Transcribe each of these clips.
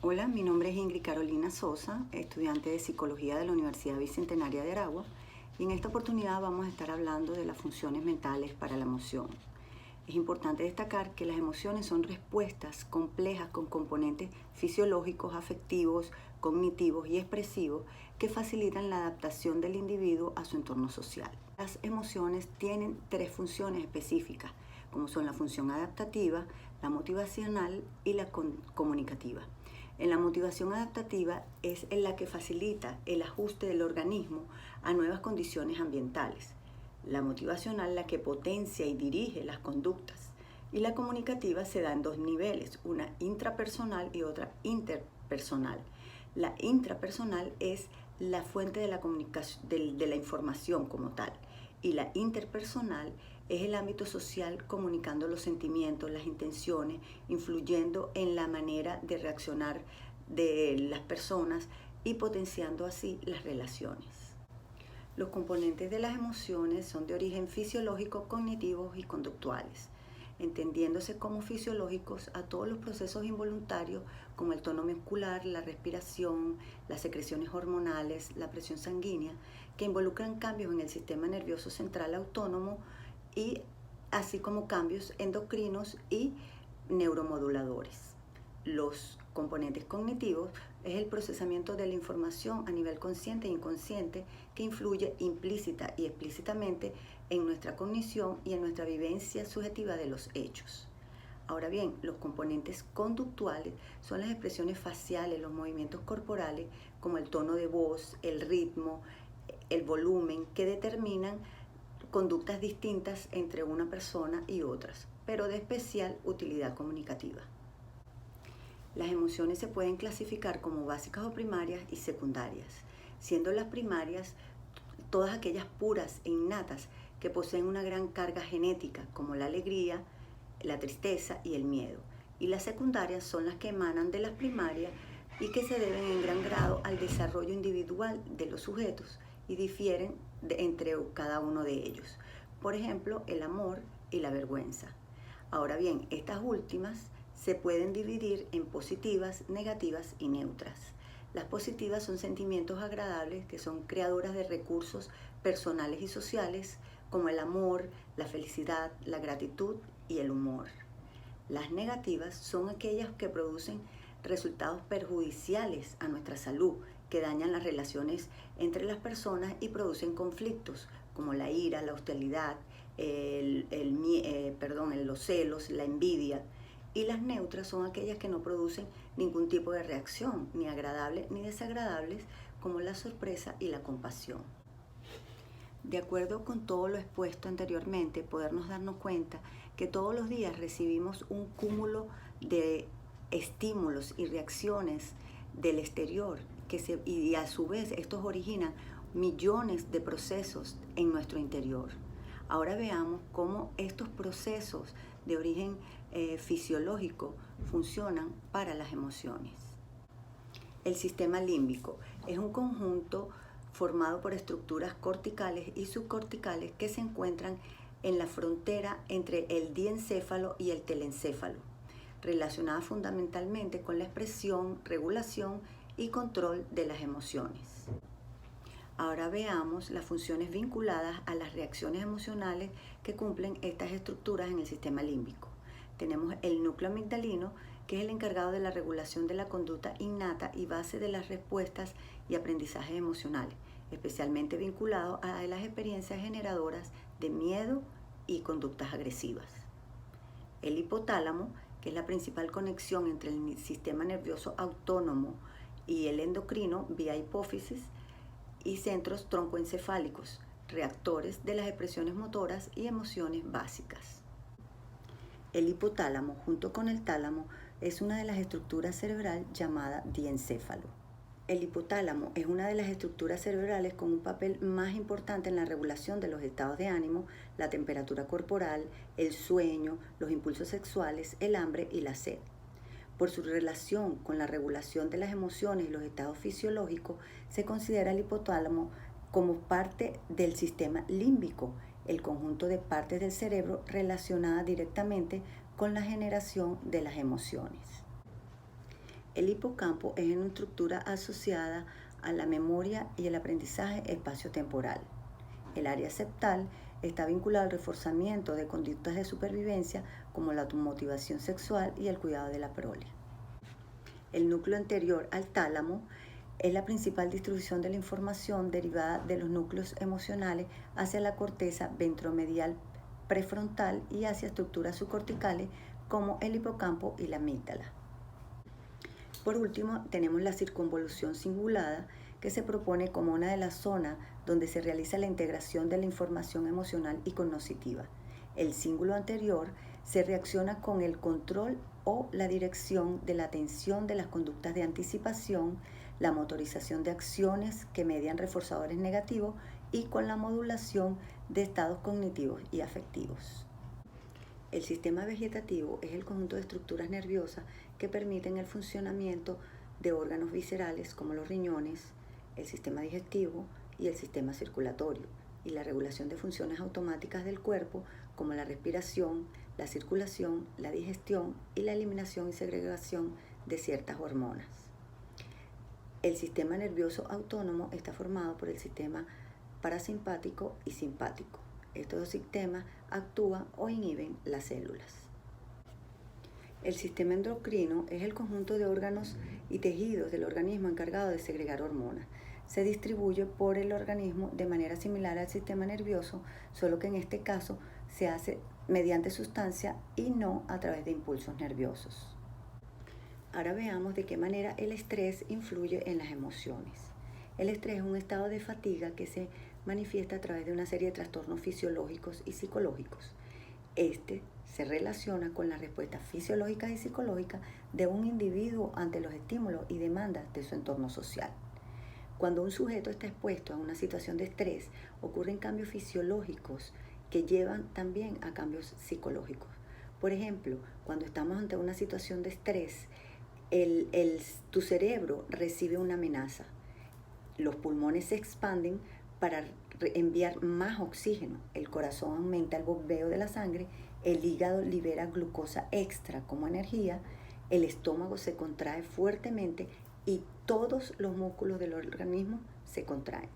Hola, mi nombre es Ingrid Carolina Sosa, estudiante de Psicología de la Universidad Bicentenaria de Aragua, y en esta oportunidad vamos a estar hablando de las funciones mentales para la emoción. Es importante destacar que las emociones son respuestas complejas con componentes fisiológicos, afectivos, cognitivos y expresivos que facilitan la adaptación del individuo a su entorno social. Las emociones tienen tres funciones específicas, como son la función adaptativa, la motivacional y la comunicativa. En la motivación adaptativa es en la que facilita el ajuste del organismo a nuevas condiciones ambientales. La motivacional la que potencia y dirige las conductas. Y la comunicativa se da en dos niveles, una intrapersonal y otra interpersonal. La intrapersonal es la fuente de la comunicación, de la información como tal. Y la interpersonal es el ámbito social comunicando los sentimientos, las intenciones, influyendo en la manera de reaccionar de las personas y potenciando así las relaciones. Los componentes de las emociones son de origen fisiológico, cognitivos y conductuales, entendiéndose como fisiológicos a todos los procesos involuntarios como el tono muscular, la respiración, las secreciones hormonales, la presión sanguínea, que involucran cambios en el sistema nervioso central autónomo y así como cambios endocrinos y neuromoduladores. Los componentes cognitivos es el procesamiento de la información a nivel consciente e inconsciente que influye implícita y explícitamente en nuestra cognición y en nuestra vivencia subjetiva de los hechos. Ahora bien, los componentes conductuales son las expresiones faciales, los movimientos corporales, como el tono de voz, el ritmo, el volumen, que determinan conductas distintas entre una persona y otras, pero de especial utilidad comunicativa. Las emociones se pueden clasificar como básicas o primarias y secundarias, siendo las primarias todas aquellas puras e innatas que poseen una gran carga genética, como la alegría, la tristeza y el miedo. Y las secundarias son las que emanan de las primarias y que se deben en gran grado al desarrollo individual de los sujetos y difieren entre cada uno de ellos. Por ejemplo, el amor y la vergüenza. Ahora bien, estas últimas se pueden dividir en positivas, negativas y neutras. Las positivas son sentimientos agradables que son creadoras de recursos personales y sociales como el amor, la felicidad, la gratitud y el humor. Las negativas son aquellas que producen resultados perjudiciales a nuestra salud, que dañan las relaciones entre las personas y producen conflictos como la ira, la hostilidad, los celos, la envidia. Y las neutras son aquellas que no producen ningún tipo de reacción, ni agradables ni desagradables, como la sorpresa y la compasión. De acuerdo con todo lo expuesto anteriormente, podernos darnos cuenta que todos los días recibimos un cúmulo de estímulos y reacciones del exterior y a su vez estos originan millones de procesos en nuestro interior. Ahora veamos cómo estos procesos de origen fisiológico funcionan para las emociones. El sistema límbico es un conjunto formado por estructuras corticales y subcorticales que se encuentran en la frontera entre el diencéfalo y el telencéfalo, relacionadas fundamentalmente con la expresión, regulación y control de las emociones. Ahora veamos las funciones vinculadas a las reacciones emocionales que cumplen estas estructuras en el sistema límbico. Tenemos el núcleo amigdalino, que es el encargado de la regulación de la conducta innata y base de las respuestas y aprendizajes emocionales, especialmente vinculado a las experiencias generadoras de miedo y conductas agresivas. El hipotálamo, que es la principal conexión entre el sistema nervioso autónomo y el endocrino vía hipófisis, y centros troncoencefálicos, reactores de las expresiones motoras y emociones básicas. El hipotálamo, junto con el tálamo, es una de las estructuras cerebral llamada diencéfalo. El hipotálamo es una de las estructuras cerebrales con un papel más importante en la regulación de los estados de ánimo, la temperatura corporal, el sueño, los impulsos sexuales, el hambre y la sed. Por su relación con la regulación de las emociones y los estados fisiológicos, se considera el hipotálamo como parte del sistema límbico, el conjunto de partes del cerebro relacionadas directamente con la generación de las emociones. El hipocampo es una estructura asociada a la memoria y el aprendizaje espaciotemporal. El área septal está vinculada al reforzamiento de conductas de supervivencia como la automotivación sexual y el cuidado de la prole. El núcleo anterior al tálamo es la principal distribución de la información derivada de los núcleos emocionales hacia la corteza ventromedial prefrontal y hacia estructuras subcorticales como el hipocampo y la amígdala. Por último, tenemos la circunvolución cingulada, que se propone como una de las zonas donde se realiza la integración de la información emocional y cognitiva. El cíngulo anterior se reacciona con el control o la dirección de la atención de las conductas de anticipación, la motorización de acciones que median reforzadores negativos y con la modulación de estados cognitivos y afectivos. El sistema vegetativo es el conjunto de estructuras nerviosas que permiten el funcionamiento de órganos viscerales como los riñones, el sistema digestivo y el sistema circulatorio, y la regulación de funciones automáticas del cuerpo como la respiración, la circulación, la digestión y la eliminación y segregación de ciertas hormonas. El sistema nervioso autónomo está formado por el sistema parasimpático y simpático. Estos dos sistemas actúan o inhiben las células. El sistema endocrino es el conjunto de órganos y tejidos del organismo encargado de segregar hormonas. Se distribuye por el organismo de manera similar al sistema nervioso, solo que en este caso se hace mediante sustancia y no a través de impulsos nerviosos. Ahora veamos de qué manera el estrés influye en las emociones. El estrés es un estado de fatiga que se manifiesta a través de una serie de trastornos fisiológicos y psicológicos. Este se relaciona con las respuestas fisiológicas y psicológicas de un individuo ante los estímulos y demandas de su entorno social. Cuando un sujeto está expuesto a una situación de estrés, ocurren cambios fisiológicos que llevan también a cambios psicológicos. Por ejemplo, cuando estamos ante una situación de estrés, tu cerebro recibe una amenaza. Los pulmones se expanden para enviar más oxígeno. El corazón aumenta el bombeo de la sangre, el hígado libera glucosa extra como energía, el estómago se contrae fuertemente y todos los músculos del organismo se contraen.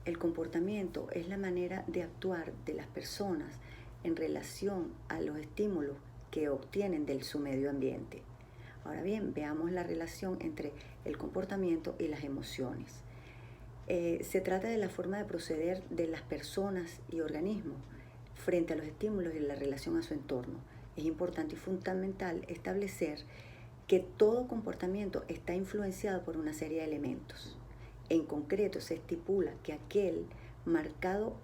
El comportamiento es la manera de actuar de las personas en relación a los estímulos que obtienen de su medio ambiente. Ahora bien, veamos la relación entre el comportamiento y las emociones. Se trata de la forma de proceder de las personas y organismos frente a los estímulos y la relación a su entorno. Es importante y fundamental establecer que todo comportamiento está influenciado por una serie de elementos. En concreto, se estipula que aquel marcado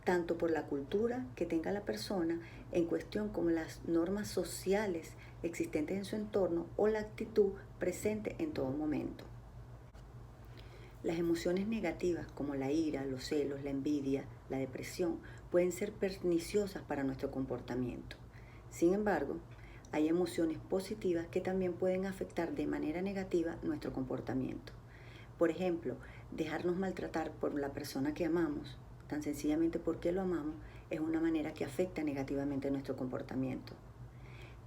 tanto por la cultura que tenga la persona en cuestión como las normas sociales existentes en su entorno o la actitud presente en todo momento. Las emociones negativas como la ira, los celos, la envidia, la depresión pueden ser perniciosas para nuestro comportamiento. Sin embargo, hay emociones positivas que también pueden afectar de manera negativa nuestro comportamiento. Por ejemplo, dejarnos maltratar por la persona que amamos, tan sencillamente porque lo amamos, es una manera que afecta negativamente nuestro comportamiento.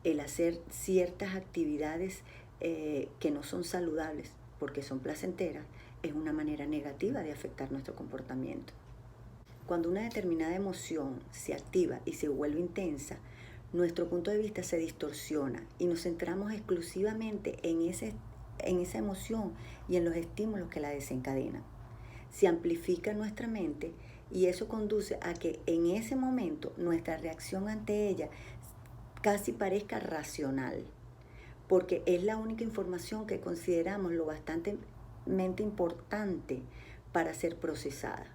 El hacer ciertas actividades que no son saludables porque son placenteras es una manera negativa de afectar nuestro comportamiento. Cuando una determinada emoción se activa y se vuelve intensa, nuestro punto de vista se distorsiona y nos centramos exclusivamente en esa emoción y en los estímulos que la desencadenan. Se amplifica nuestra mente y eso conduce a que en ese momento nuestra reacción ante ella casi parezca racional, porque es la única información que consideramos lo bastante importante para ser procesada.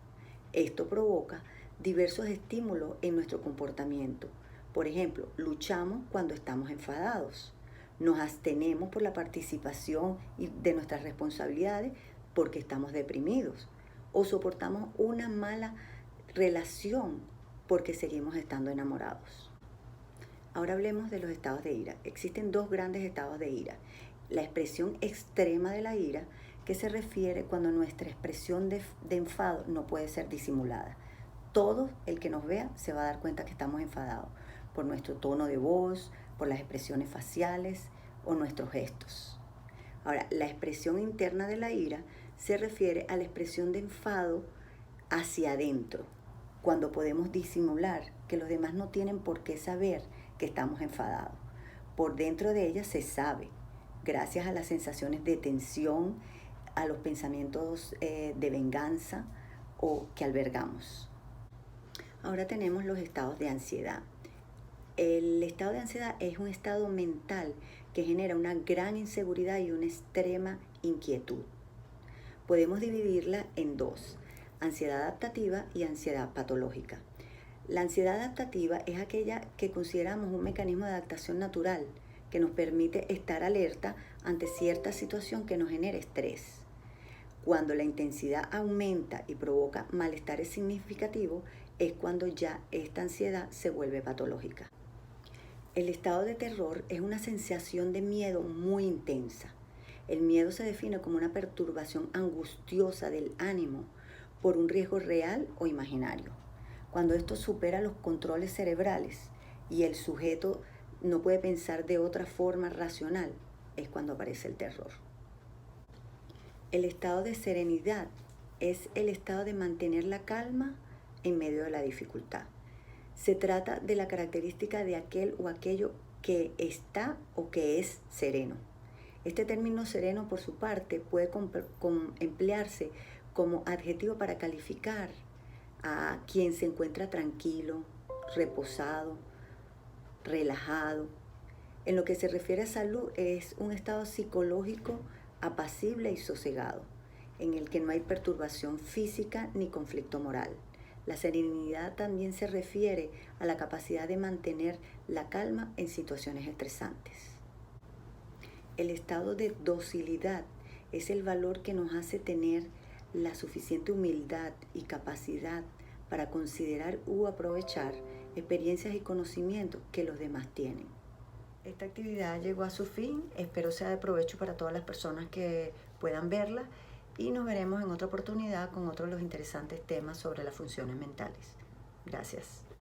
Esto provoca diversos estímulos en nuestro comportamiento. Por ejemplo, luchamos cuando estamos enfadados, nos abstenemos por la participación de nuestras responsabilidades porque estamos deprimidos, o soportamos una mala relación porque seguimos estando enamorados. Ahora hablemos de los estados de ira. Existen dos grandes estados de ira. La expresión extrema de la ira, que se refiere cuando nuestra expresión de enfado no puede ser disimulada. Todo el que nos vea se va a dar cuenta que estamos enfadados por nuestro tono de voz, por las expresiones faciales o nuestros gestos. Ahora, la expresión interna de la ira se refiere a la expresión de enfado hacia adentro, cuando podemos disimular que los demás no tienen por qué saber que estamos enfadados. Por dentro de ella se sabe, gracias a las sensaciones de tensión, a los pensamientos de venganza o que albergamos. Ahora tenemos los estados de ansiedad. El estado de ansiedad es un estado mental que genera una gran inseguridad y una extrema inquietud. Podemos dividirla en dos: ansiedad adaptativa y ansiedad patológica. La ansiedad adaptativa es aquella que consideramos un mecanismo de adaptación natural que nos permite estar alerta ante cierta situación que nos genere estrés. Cuando la intensidad aumenta y provoca malestares significativos, es cuando ya esta ansiedad se vuelve patológica. El estado de terror es una sensación de miedo muy intensa. El miedo se define como una perturbación angustiosa del ánimo por un riesgo real o imaginario. Cuando esto supera los controles cerebrales y el sujeto no puede pensar de otra forma racional, es cuando aparece el terror. El estado de serenidad es el estado de mantener la calma en medio de la dificultad. Se trata de la característica de aquel o aquello que está o que es sereno. Este término sereno, por su parte, puede emplearse como adjetivo para calificar a quien se encuentra tranquilo, reposado, relajado. En lo que se refiere a salud, es un estado psicológico apacible y sosegado, en el que no hay perturbación física ni conflicto moral. La serenidad también se refiere a la capacidad de mantener la calma en situaciones estresantes. El estado de docilidad es el valor que nos hace tener la suficiente humildad y capacidad para considerar u aprovechar experiencias y conocimientos que los demás tienen. Esta actividad llegó a su fin, espero sea de provecho para todas las personas que puedan verla y nos veremos en otra oportunidad con otros de los interesantes temas sobre las funciones mentales. Gracias.